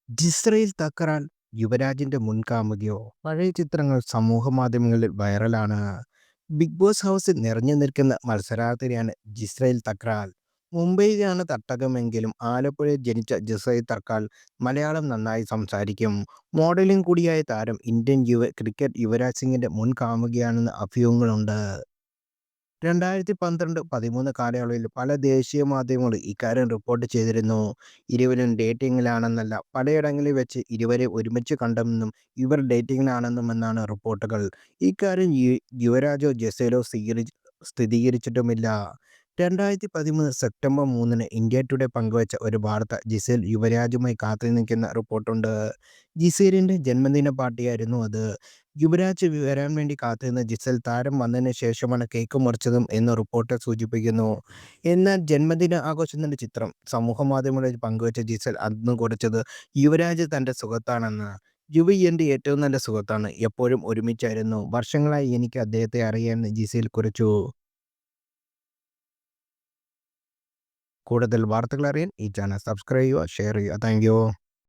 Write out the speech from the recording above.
ജിസ്രയിൽ തക്കറാൻ യുവരാജിന്റെ മുൻകാമുകിയോ? പഴയ ചിത്രങ്ങൾ സമൂഹമാധ്യമങ്ങളിൽ വൈറലാണ്. ബിഗ് ബോസ് ഹൗസിൽ നിറഞ്ഞു നിൽക്കുന്ന മത്സരാർത്ഥിനിയാണ് ജിസ്രയിൽ തക്രാൽ. മുംബൈയിലാണ് തട്ടകമെങ്കിലും ആലപ്പുഴയിൽ ജനിച്ച ജിസ്രയിൽ തക്രാൽ മലയാളം നന്നായി സംസാരിക്കും. മോഡലിംഗ് കൂടിയായ താരം ഇന്ത്യൻ ക്രിക്കറ്റ് യുവരാജ് സിംഗിന്റെ മുൻ കാമുകിയാണെന്ന് അഭ്യൂഹങ്ങളുണ്ട്. 2012-13 കാലയളവിൽ പല ദേശീയ മാധ്യമങ്ങളും ഇക്കാര്യം റിപ്പോർട്ട് ചെയ്തിരുന്നു. ഇരുവരും ഡേറ്റിംഗിലാണെന്നല്ല, പലയിടങ്ങളിൽ വെച്ച് ഇരുവരെ ഒരുമിച്ച് കണ്ടെന്നും ഇവർ ഡേറ്റിംഗിലാണെന്നുമെന്നാണ് റിപ്പോർട്ടുകൾ. ഇക്കാര്യം യുവരാജോ ജസേലോ സ്ഥിരീകരിച്ചിട്ടുമില്ല. 2013 സെപ്റ്റംബർ 3-ന് ഇന്ത്യ ടുഡേ പങ്കുവച്ച ഒരു വാർത്ത ജിസേൽ യുവരാജുമായി കാത്തുനിൽക്കുന്ന റിപ്പോർട്ടുണ്ട്. ജിസേലിന്റെ ജന്മദിന പാർട്ടിയായിരുന്നു അത്. യുവരാജ് വരാൻ വേണ്ടി കാത്തിരുന്ന ജിസേൽ താരം വന്നതിന് ശേഷമാണ് കേക്ക് മുറിച്ചതും എന്ന് റിപ്പോർട്ട് സൂചിപ്പിക്കുന്നു. എന്നാൽ ജന്മദിന ആഘോഷത്തിന്റെ ചിത്രം സമൂഹമാധ്യമങ്ങളിൽ പങ്കുവച്ച ജിസേൽ അന്ന് കുറിച്ചത് യുവരാജ് തന്റെ സുഹൃത്താണെന്ന്. യുവി എന്റെ ഏറ്റവും നല്ല സുഹൃത്താണ്, എപ്പോഴും ഒരുമിച്ചായിരുന്നു, വർഷങ്ങളായി എനിക്ക് അദ്ദേഹത്തെ അറിയാമെന്ന് ജിസേൽ കുറിച്ചു. കൂടുതൽ വാർത്തകൾ അറിയാൻ ഈ ചാനൽ സബ്സ്ക്രൈബ് ചെയ്യുക, ഷെയർ ചെയ്യുക. Thank you.